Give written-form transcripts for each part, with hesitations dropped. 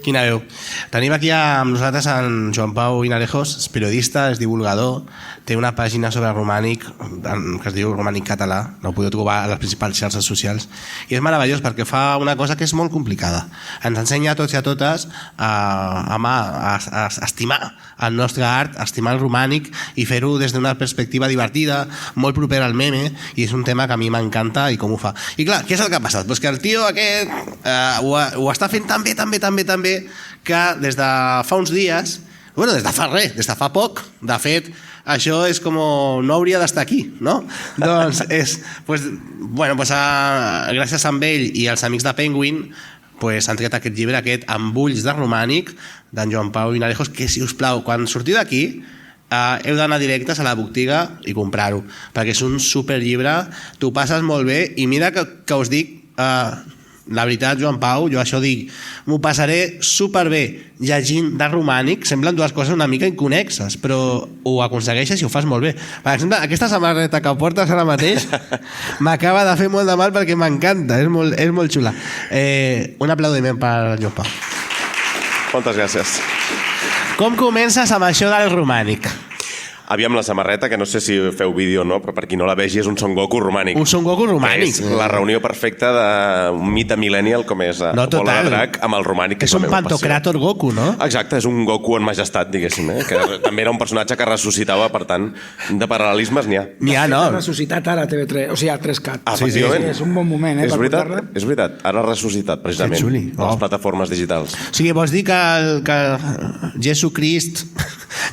Quina veu. Tenim aquí amb nosaltres en Joan Pau Vinalejos, és periodista, és divulgador, té una pàgina sobre romànic que es diu Romànic Català, la podeu trobar a les principals xarxes socials, i és meravellós perquè fa una cosa que és molt complicada. Ens ensenya a tots i a totes a estimar el nostre art, a estimar el romànic i fer-ho des d'una perspectiva divertida, molt propera al meme, i és un tema que a mi m'encanta i com ho fa. I clar, què és el que ha passat? Pues que el tio aquest ho està fent tan bé que des de fa uns dies, des de fa res, des de fa poc, de fet, això és com no hauria d'estar aquí, no? Doncs gràcies a ell i als amics de Penguin han tret aquest llibre amb ulls de romànic d'en Joan Pau Vinalejos, que si us plau, quan sortiu d'aquí heu d'anar directes a la botiga i comprar-ho, perquè és un superllibre, t'ho passes molt bé, i mira que us dic, la veritat, Joan Pau, jo això dic, m'ho passaré superbé llegint de romànic, semblen dues coses una mica inconexes, però ho aconsegueixes i ho fas molt bé. Per exemple, aquesta samarreta que portes ara mateix m'acaba de fer molt de mal perquè m'encanta, és molt xula. Un aplaudiment per Joan Pau. Moltes gràcies. Com comences amb això del romànic? Aviam la samarreta, que no sé si feu vídeo o no, però per qui no la vegi és un Son Goku romànic. Un Son Goku romànic. És la reunió perfecta d'un mite millennial com és Bola de Drac amb el romànic. És un Pantocrator Goku, no? Exacte, és un Goku en majestat, diguéssim, que també era un personatge que ressuscitava, per tant, de paral·lelismes n'hi ha. N'hi ha, no? Ha ressuscitat ara a TV3, o sigui, a 3CAT. Sí, és un bon moment, és veritat, ara ha ressuscitat, precisament, a les plataformes digitals. O sigui, vols dir que Jesucrist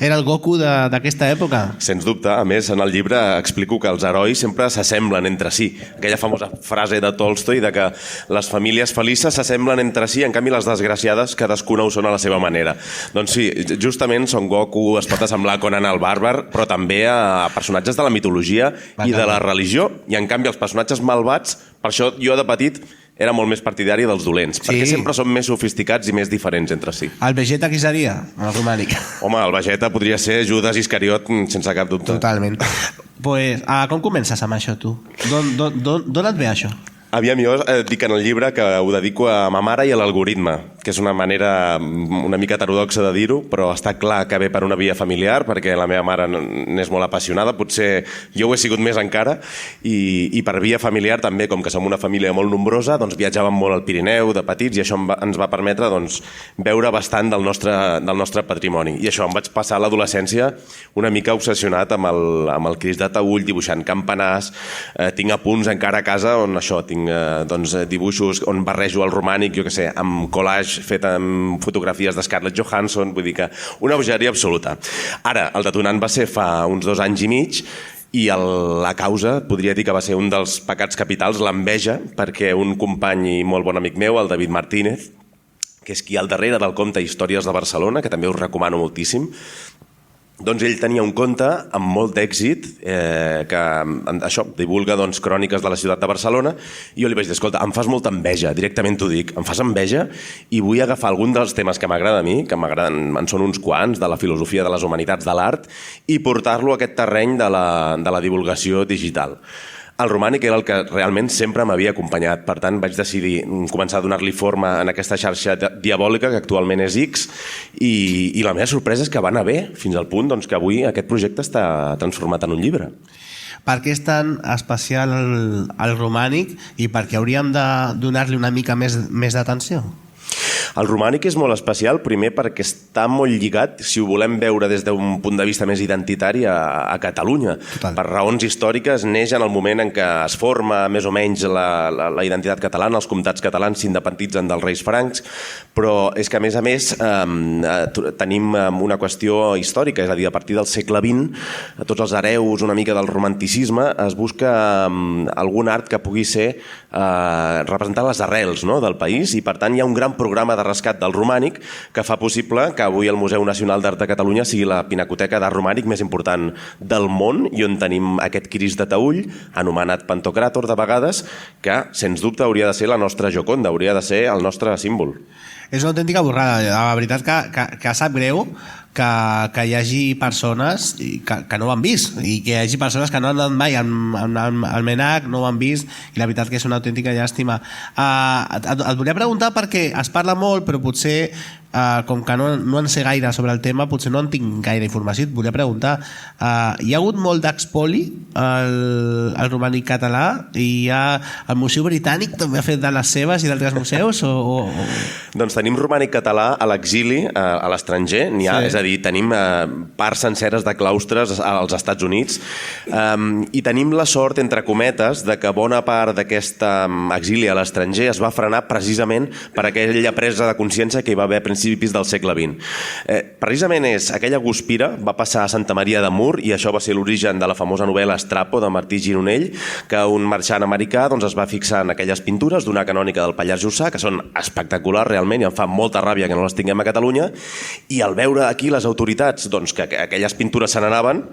era el Goku d'aquesta època? Sens dubte. A més, en el llibre explico que els herois sempre s'assemblen entre si. Aquella famosa frase de Tolstoi de que les famílies felices s'assemblen entre si, en canvi les desgraciades cadascuna ho són a la seva manera. Doncs sí, justament Son Goku es pot assemblar a Conan el Bàrbar, però també a personatges de la mitologia i de la religió, i en canvi els personatges malvats, per això jo de petit era molt més partidari dels dolents, perquè sempre són més sofisticats i més diferents entre si. El Vegeta qui seria, el romànic? Home, el Vegeta podria ser Judas Iscariot sense cap dubte. Totalment. Com comences amb això, tu? D'on et ve això? Aviam, jo dic en el llibre que ho dedico a ma mare i a l'algoritme, que és una manera una mica heterodoxa de dir-ho, però està clar que ve per una via familiar, perquè la meva mare n'és molt apassionada, potser jo ho he sigut més encara, i per via familiar també, com que som una família molt nombrosa, doncs viatjàvem molt al Pirineu de petits, i això ens va permetre veure bastant del nostre patrimoni. I això, em vaig passar a l'adolescència una mica obsessionat amb el Crist de Taüll, dibuixant campanars, tinc apunts encara a casa on això, tinc dibuixos on barrejo el romànic, jo què sé, amb collage fet amb fotografies de Scarlett Johansson, vull dir que una bogeria absoluta. Ara, el detonant va ser fa uns 2 anys i mig, i la causa, podria dir que va ser un dels pecats capitals, l'enveja, perquè un company i molt bon amic meu, el David Martínez, que és qui al darrere del compte Històries de Barcelona, que també us recomano moltíssim, doncs ell tenia un conte amb molt d'èxit que això, divulga cròniques de la ciutat de Barcelona, i jo li vaig dir, escolta, em fas molta enveja, directament t'ho dic, em fas enveja i vull agafar algun dels temes que m'agrada a mi, que en són uns quants, de la filosofia de les humanitats, de l'art, i portar-lo a aquest terreny de la divulgació digital. El romànic era el que realment sempre m'havia acompanyat, per tant vaig decidir començar a donar-li forma en aquesta xarxa diabòlica que actualment és X, i la meva sorpresa és que va anar bé, fins al punt que avui aquest projecte està transformat en un llibre. Per què és tan especial el romànic i per què hauríem de donar-li una mica més d'atenció? El romànic és molt especial, primer perquè està molt lligat, si ho volem veure des d'un punt de vista més identitari, a Catalunya. Total. Per raons històriques, neix en el moment en què es forma més o menys la identitat catalana, els comtats catalans s'independitzen dels reis francs, però és que a més tenim una qüestió històrica, és a dir, a partir del segle XX, a tots els hereus una mica del romanticisme, es busca algun art que pugui ser representar les arrels del país, i per tant hi ha un gran programa de rescat del romànic que fa possible que avui el Museu Nacional d'Art de Catalunya sigui la pinacoteca d'art romànic més important del món, i on tenim aquest Crist de Taüll, anomenat Pantocràtor de vegades, que sens dubte hauria de ser la nostra Joconda, hauria de ser el nostre símbol. És una autèntica borrada. La veritat que sap greu que hi hagi persones que no ho han vist, i que hi hagi persones que no han anat mai al MNAC, no ho han vist, i la veritat que és una autèntica llàstima. Et volia preguntar perquè es parla molt, però potser com que no en sé gaire sobre el tema, potser no en tinc gaire informació. Et volia preguntar, hi ha hagut molt d'expoli al romànic català i el Museu Britànic també ha fet de les seves i d'altres museus? Doncs tenim romànic català a l'exili, a l'estranger, n'hi ha, és a dir, tenim parts senceres de claustres als Estats Units i tenim la sort, entre cometes, de que bona part d'aquest exili a l'estranger es va frenar precisament per aquella presa de consciència que hi va haver a principis del segle XX. Precisament és aquella guspira, va passar a Santa Maria de Mur i això va ser l'origen de la famosa novel·la Estrapo de Martí Gironell, que un marxant americà es va fixar en aquelles pintures d'una canònica del Pallars Jussà, que són espectaculars realment i em fa molta ràbia que no les tinguem a Catalunya, i al veure aquí les autoritats que aquelles pintures se n'anaven,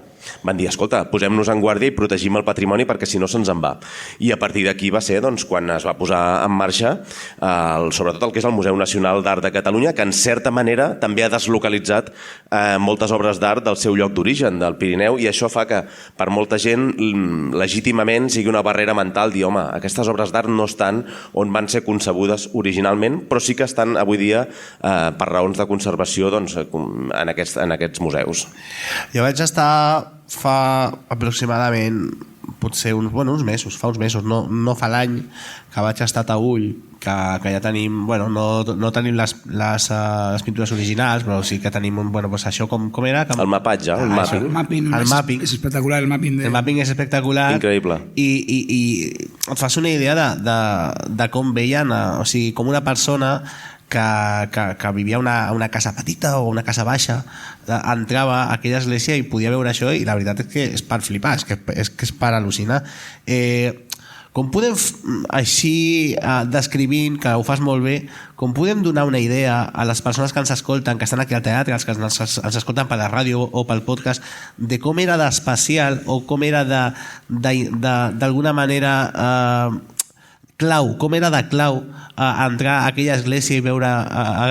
van dir, escolta, posem-nos en guàrdia i protegim el patrimoni perquè si no se'ns en va. I a partir d'aquí va ser quan es va posar en marxa sobretot el que és el Museu Nacional d'Art de Catalunya, que en certa manera també ha deslocalitzat moltes obres d'art del seu lloc d'origen, del Pirineu, i això fa que per molta gent legítimament sigui una barrera mental dir, home, aquestes obres d'art no estan on van ser concebudes originalment, però sí que estan avui dia per raons de conservació en aquests museus. Jo vaig estar fa aproximadament potser uns mesos, no fa l'any que vaig estar a Taüll, que ja tenim, no tenim les pintures originals, però sí que tenim això com era? El mapatge, el mapping. El mapping és espectacular, el mapping. El mapping és espectacular. Increïble. I et fas una idea de com veien, o sigui, com una persona que vivia a una casa petita o una casa baixa entrava a aquella església i podia veure això, i la veritat és que és per flipar, és que és per al·lucinar. Com podem, així descrivint, que ho fas molt bé, com podem donar una idea a les persones que ens escolten, que estan aquí al teatre, els que ens escolten per la ràdio o pel podcast, de com era d'especial o com era d'alguna manera clau, com era de clau entrar a aquella església i veure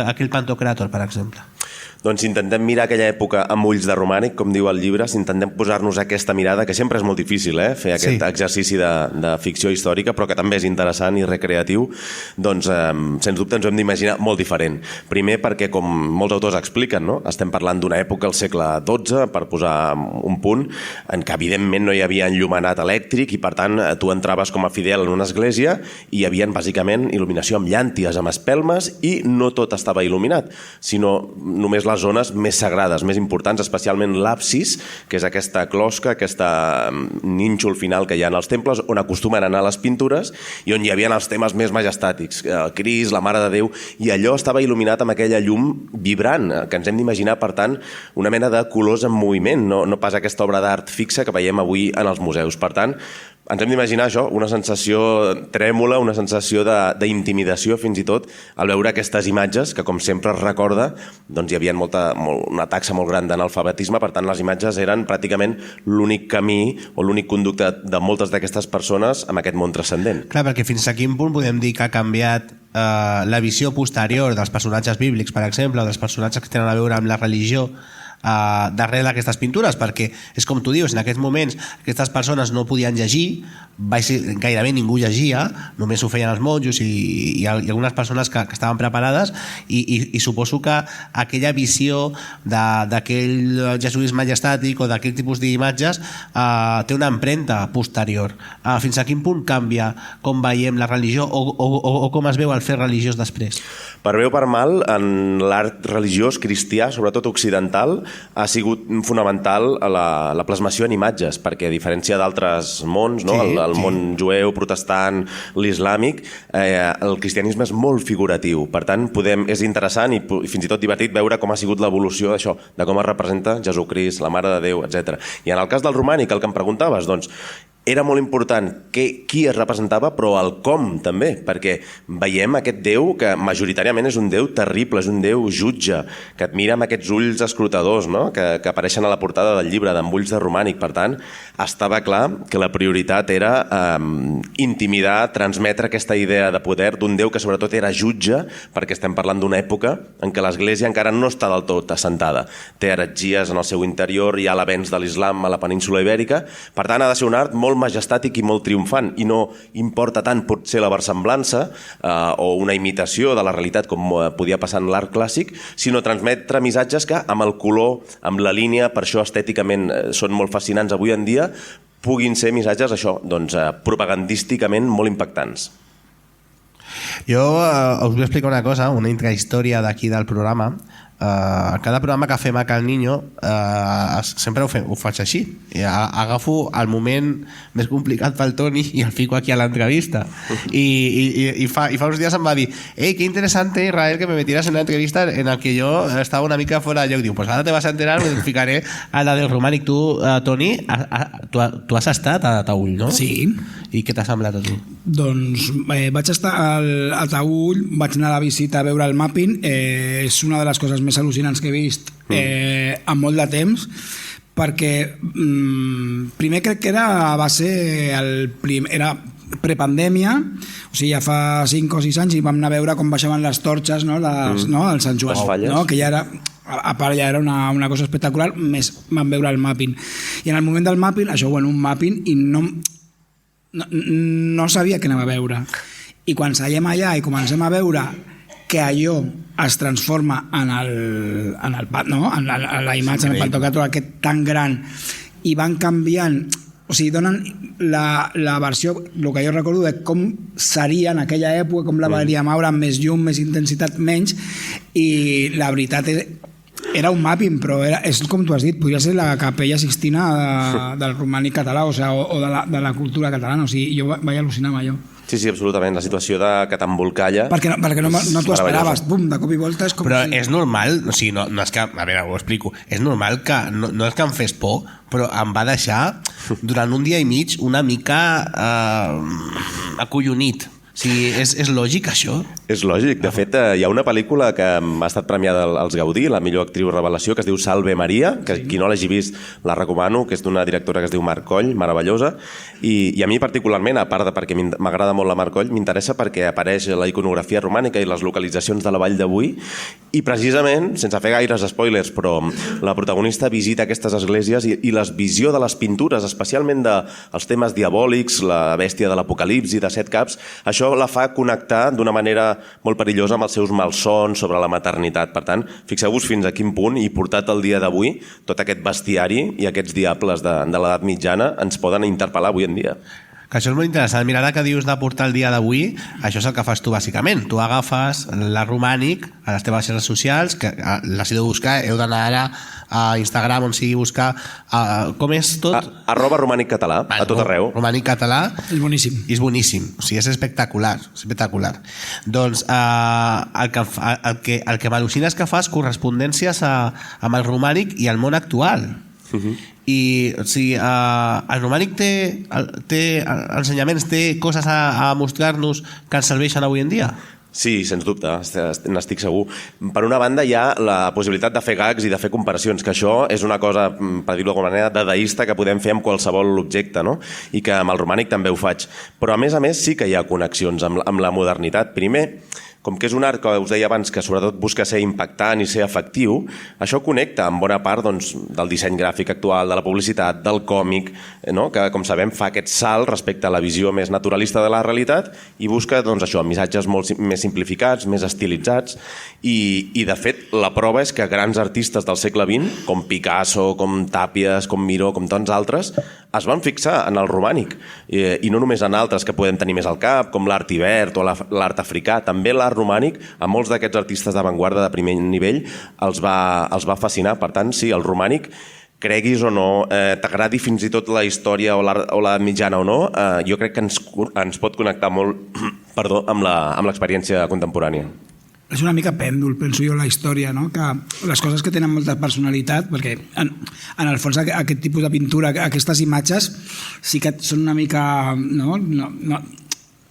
aquell Pantocràtor, per exemple? Doncs intentem mirar aquella època amb ulls de romànic, com diu el llibre, intentem posar-nos aquesta mirada, que sempre és molt difícil, fer aquest exercici de ficció històrica, però que també és interessant i recreatiu, doncs sens dubte ens ho hem d'imaginar molt diferent. Primer perquè, com molts autors expliquen, no? Estem parlant d'una època, al segle XII, per posar un punt, en què evidentment no hi havia enllumenat elèctric i per tant tu entraves com a fidel en una església i hi havia bàsicament il·luminació amb llànties, amb espelmes, i no tot estava il·luminat, sinó només les zones més sagrades, més importants, especialment l'absis, que és aquesta closca, aquesta nínxol final que hi ha en els temples, on acostumen a anar les pintures i on hi havia els temes més majestàtics, el Crist, la Mare de Déu, i allò estava il·luminat amb aquella llum vibrant, que ens hem d'imaginar, per tant, una mena de colors en moviment, no pas aquesta obra d'art fixa que veiem avui en els museus. Per tant, ens hem d'imaginar això, una sensació trèmola, una sensació d'intimidació fins i tot, al veure aquestes imatges, que com sempre es recorda, doncs hi havia una taxa molt gran d'analfabetisme, per tant les imatges eren pràcticament l'únic camí o l'únic conducte de moltes d'aquestes persones amb aquest món transcendent. Clar, perquè fins a quin punt podem dir que ha canviat la visió posterior dels personatges bíblics, per exemple, o dels personatges que tenen a veure amb la religió, darrere d'aquestes pintures, perquè és com tu dius, en aquests moments aquestes persones no podien llegir, gairebé ningú llegia, només ho feien els monjos i algunes persones que estaven preparades, i suposo que aquella visió d'aquell jesuïsme majestàtic o d'aquell tipus d'imatges té una empremta posterior. Fins a quin punt canvia com veiem la religió o com es veu el fer religiós després? Per bé o per mal, en l'art religiós cristià, sobretot occidental, ha sigut fonamental la plasmació en imatges, perquè a diferència d'altres mons, el món jueu, protestant, l'islàmic, el cristianisme és molt figuratiu. Per tant, és interessant i fins i tot divertit veure com ha sigut l'evolució d'això, de com es representa Jesucrist, la Mare de Déu, etc. I en el cas del romànic, el que em preguntaves, doncs, era molt important qui es representava, però el com també, perquè veiem aquest Déu que majoritàriament és un Déu terrible, és un Déu jutge, que et mira amb aquests ulls escrutadors, no? que apareixen a la portada del llibre, d'Amb ulls de romànic. Per tant, estava clar que la prioritat era intimidar, transmetre aquesta idea de poder d'un Déu que sobretot era jutge, perquè estem parlant d'una època en què l'Església encara no està del tot assentada. Té heretgies en el seu interior, hi ha l'avenç de l'islam a la península Ibèrica, per tant ha de ser un art molt molt majestàtic i molt triomfant i no importa tant potser la versemblança o una imitació de la realitat com podia passar en l'art clàssic, sinó transmetre missatges que amb el color, amb la línia, per això estèticament són molt fascinants avui en dia, puguin ser missatges això, doncs, propagandísticament molt impactants. Jo us vull explicar una cosa, una intrahistòria d'aquí del programa. Cada programa que fem a Cal Niño sempre ho faig així. Agafo el moment més complicat pel Toni i el fico aquí a l'entrevista. I fa uns dies em va dir: «Ei, qué interesante, Israel, que me metieras en una entrevista en la que yo estaba una mica fuera de lloc». Diu: «Pues ahora te vas a enterar, me ficaré a la del Romànic». Tu, Toni, tu has estat a Taüll, no? Sí. I què t'ha semblat a tu? Doncs vaig estar a Taüll, vaig anar a la visita a veure el mapping. És una de les coses més al·lucinants que he vist en molt de temps, perquè primer crec que va ser era prepandèmia, o sigui, ja fa 5 o 6 anys, i vam anar a veure com baixaven les torxes, no, el Sant Joan, no? Que ja era, a part ja era una cosa espectacular, més vam veure el mapping. I en el moment del mapping, això, bueno, un mapping, i no sabia què anava a veure. I quan seiem allà i comencem a veure que allò es transforma en la imatge, en el pantocrator aquest tan gran, i van canviant, o sigui, donen la versió, el que jo recordo de com seria en aquella època, com la veuríem ara, amb més llum, més intensitat, menys, i la veritat era un mapping, però és com tu has dit, podria ser la Capella Sixtina del romànic català, o de la cultura catalana. O sigui, jo vaig al·lucinar amb allò. Sí, absolutament. La situació que t'embolcalla... Perquè no t'ho esperaves. Bum, de cop i volta és com... Però és normal, o sigui, no és que... A veure, ho explico. És normal que... No és que em fes por, però em va deixar durant un dia i mig una mica acollonit. O sigui, és lògic, això? És lògic. De fet, hi ha una pel·lícula que ha estat premiada als Gaudí, la millor actriu revelació, que es diu Salve Maria, que qui no l'hagi vist la recomano, que és d'una directora que es diu Mar Coll, meravellosa, i a mi particularment, a part de perquè m'agrada molt la Mar Coll, m'interessa perquè apareix la iconografia romànica i les localitzacions de la Vall d'Avui, i precisament, sense fer gaires spoilers, però la protagonista visita aquestes esglésies i la visió de les pintures, especialment dels temes diabòlics, la bèstia de l'apocalipsi, de 7 caps, això la fa connectar d'una manera molt perillosa amb els seus malsons sobre la maternitat. Per tant, fixeu-vos fins a quin punt, i portat el dia d'avui, tot aquest bestiari i aquests diables de l'edat mitjana ens poden interpel·lar avui en dia. Que això és molt interessant. Mira, ara que dius de portar el dia d'avui, això és el que fas tu bàsicament. Tu agafes la Romànic a les teves xarxes socials, que les heu de buscar, heu d'anar ara a Instagram, on sigui, buscar com és tot? @romànic català, a tot arreu. Romànic català. És boníssim. I és boníssim, o sigui, és espectacular. Doncs el que m'al·lucina és que fas correspondències amb el romànic i el món actual. I o sigui, el romànic té ensenyaments, té coses a mostrar-nos que ens serveixen avui en dia? Sí, sens dubte, n'estic segur. Per una banda hi ha la possibilitat de fer gags i de fer comparacions, que això és una cosa, per dir-ho d'alguna manera, dadaista que podem fer amb qualsevol objecte, no? I que amb el romànic també ho faig. Però a més sí que hi ha connexions amb la modernitat. Primer, com que és un art que us deia abans que sobretot busca ser impactant i ser efectiu, això connecta amb bona part del disseny gràfic actual, de la publicitat, del còmic, que com sabem fa aquest salt respecte a la visió més naturalista de la realitat i busca missatges molt més simplificats, més estilitzats, i de fet la prova és que grans artistes del segle XX, com Picasso, com Tàpies, com Miró, com tants altres, es van fixar en el romànic, i no només en altres que podem tenir més al cap, com l'art ibert o l'art africà, també l'art romànic, a molts d'aquests artistes d'avantguarda de primer nivell els va fascinar. Per tant, sí, el romànic, creguis o no, t'agradi fins i tot la història o l'edat mitjana o no, jo crec que ens pot connectar molt amb l'experiència contemporània. És una mica pèndol, penso jo, la història, no? Que les coses que tenen molta personalitat, perquè en el fons aquest tipus de pintura, aquestes imatges, sí que són una mica...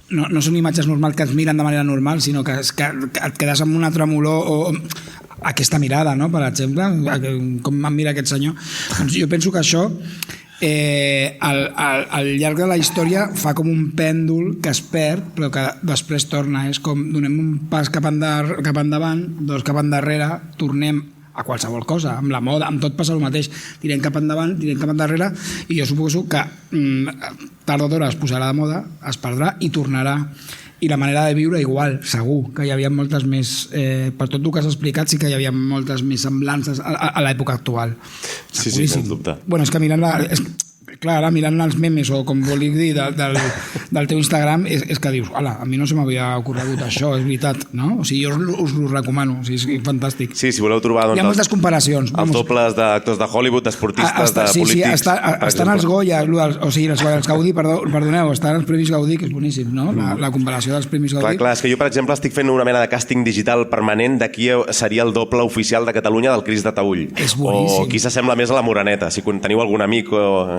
No són imatges normals que es miren de manera normal, sinó que et quedes amb una tremolor o aquesta mirada, no? Per exemple, com em mira aquest senyor. Doncs jo penso que això al llarg de la història fa com un pèndol que es perd però que després torna. És com donem un pas cap endavant, dos cap endarrere, tornem a qualsevol cosa, amb la moda, amb tot passa el mateix, tirem cap endavant, tirem cap endarrere, i jo suposo que tard o d'hora es posarà de moda, es perdrà i tornarà. I la manera de viure igual, segur, que hi havia moltes més, per tot el que has explicat, sí que hi havia moltes més semblances a l'època actual. Sí, sens dubte. Bueno, és que mirant clar, ara mirant els memes o com volic dir del teu Instagram és que dius, hola, a mi no se m'havia ocorregut això, és veritat, no? O sigui, jo us ho recomano, o sigui, és fantàstic. Sí, si voleu trobar hi ha moltes comparacions. Els dobles d'actors de Hollywood, d'esportistes, de polítics... Estan els Goya, o sigui, els Gaudí, perdoneu, estan els Premis Gaudí, que és boníssim, no? La comparació dels Premis Gaudí. Clar, és que jo, per exemple, estic fent una mena de càsting digital permanent de qui seria el doble oficial de Catalunya del Crist de Taüll. És boníssim. O qui s'assembla més a la Moreneta. Si teniu algun amic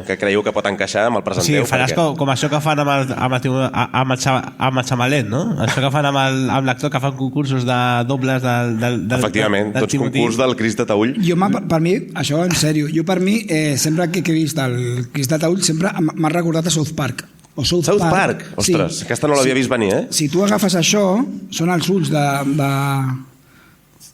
que creieu que pot encaixar, me'l presenteu. Sí, faràs com això que fan amb el xamalet, no? Això que fan amb l'actor, que fan concursos de dobles del efectivament, tots concurs del Crist de Taüll. Per mi, això en sèrio, sempre que he vist el Crist de Taüll sempre m'ha recordat a South Park. South Park? Ostres, aquesta no l'havia vist venir, eh? Si tu agafes això, són els ulls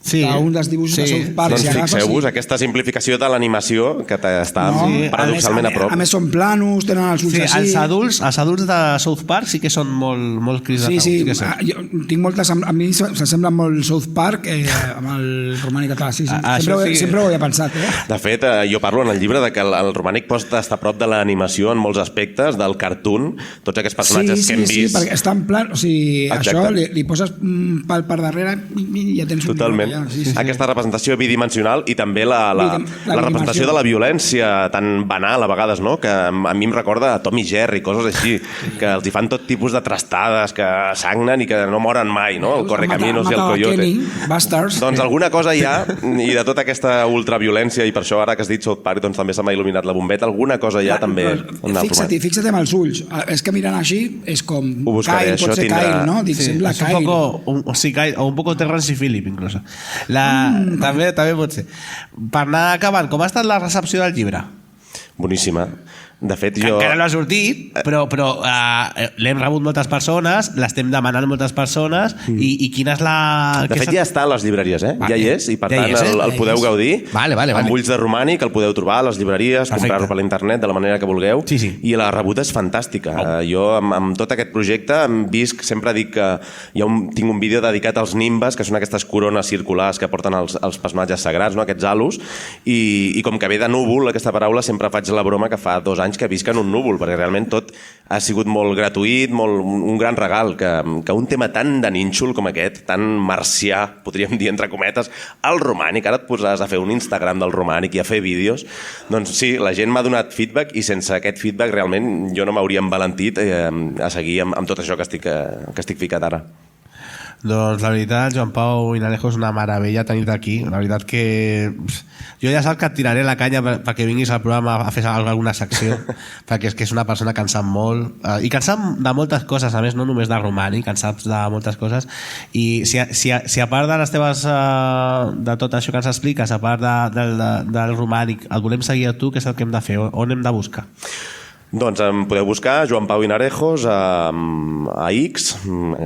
d'un dels dibuixos de South Park. Doncs fixeu-vos, aquesta simplificació de l'animació que està paradoxalment a prop. A més són planos, tenen els ulls així. Els adults de South Park sí que són molt Crist de Taüll. Sí, jo tinc moltes... A mi s'assembla molt South Park amb el romànic català. Sí. Sempre ho havia pensat. De fet, jo parlo en el llibre de que el romànic pot estar a prop de l'animació en molts aspectes, del cartoon, tots aquests personatges que hem vist. Sí, perquè està en plan... O sigui, això li poses un pal per darrere i ja tens un... Totalment. Aquesta representació bidimensional i també la representació de la violència tan banal a vegades, no? Que a mi em recorda a Tom i Jerry, coses així, que els hi fan tot tipus de trastades, que sagnen i que no moren mai, no? El Correcaminos i el Coyote. Doncs alguna cosa hi ha, i de tota aquesta ultraviolència, i per això ara que has dit South Park doncs també se m'ha il·luminat la bombeta, alguna cosa hi ha també. Fixa't amb els ulls, és que mirant així és com Kyle, pot ser Kyle, no? Sembla Kyle. O un poco Terrence i Phillip, inclús. També pot ser. Per anar acabant, com ha estat la recepció del llibre? Boníssima. De fet, jo... Encara no ha sortit, però l'hem rebut moltes persones, l'estem demanant moltes persones, i quina és la... De fet, ja està a les llibreries, ja hi és, i per tant el podeu gaudir. Amb ulls de romànic, el podeu trobar a les llibreries, comprar-lo per l'internet de la manera que vulgueu, i la rebuda és fantàstica. Jo, amb tot aquest projecte, sempre dic que tinc un vídeo dedicat als nimbes, que són aquestes corones circulars que porten els personatges sagrats, aquests halos, i com que ve de núvol, aquesta paraula, sempre faig la broma que fa 2 anys que visc en un núvol, perquè realment tot ha sigut molt gratuït, un gran regal, que un tema tan de nínxol com aquest, tan marcià, podríem dir entre cometes, el romànic, ara et posaràs a fer un Instagram del romànic i a fer vídeos, doncs sí, la gent m'ha donat feedback i sense aquest feedback realment jo no m'hauria envalentit a seguir amb tot això que estic ficat ara. Doncs la veritat, Joan Pau Hinarejo, és una meravella tenir-te aquí. La veritat que jo ja saps que et tiraré la canya perquè vinguis al programa a fer alguna secció, perquè és que és una persona que en sap molt, i que en sap de moltes coses, a més, no només de romànic, en saps de moltes coses, i si a part de les teves de tot això que ens expliques, a part del romànic, el volem seguir a tu, què és el que hem de fer? On hem de buscar? Doncs em podeu buscar Joan Pau Hinarejos a X,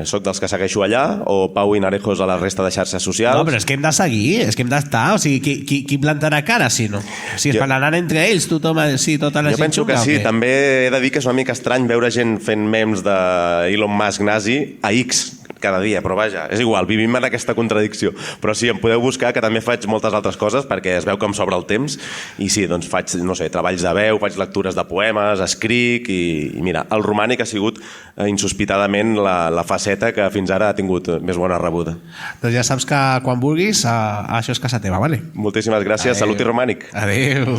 soc dels que segueixo allà, o Pau Hinarejos a la resta de xarxes socials. No, però és que hem de seguir, és que hem d'estar, o sigui, qui plantarà cara si no? Si es parlaran entre ells, tothom, sí, tota la gent. Jo penso que sí, també he de dir que és una mica estrany veure gent fent memes d'Elon Musk nazi a X cada dia, però vaja, és igual, vivim en aquesta contradicció. Però sí, em podeu buscar, que també faig moltes altres coses, perquè es veu que em sobra el temps, i sí, doncs faig, no sé, treballs de veu, faig lectures de poemes, escric, i mira, el romànic ha sigut insospitadament la faceta que fins ara ha tingut més bona rebuda. Doncs ja saps que quan vulguis, això és casa teva, vale? Moltíssimes gràcies, salut i romànic. Adéu.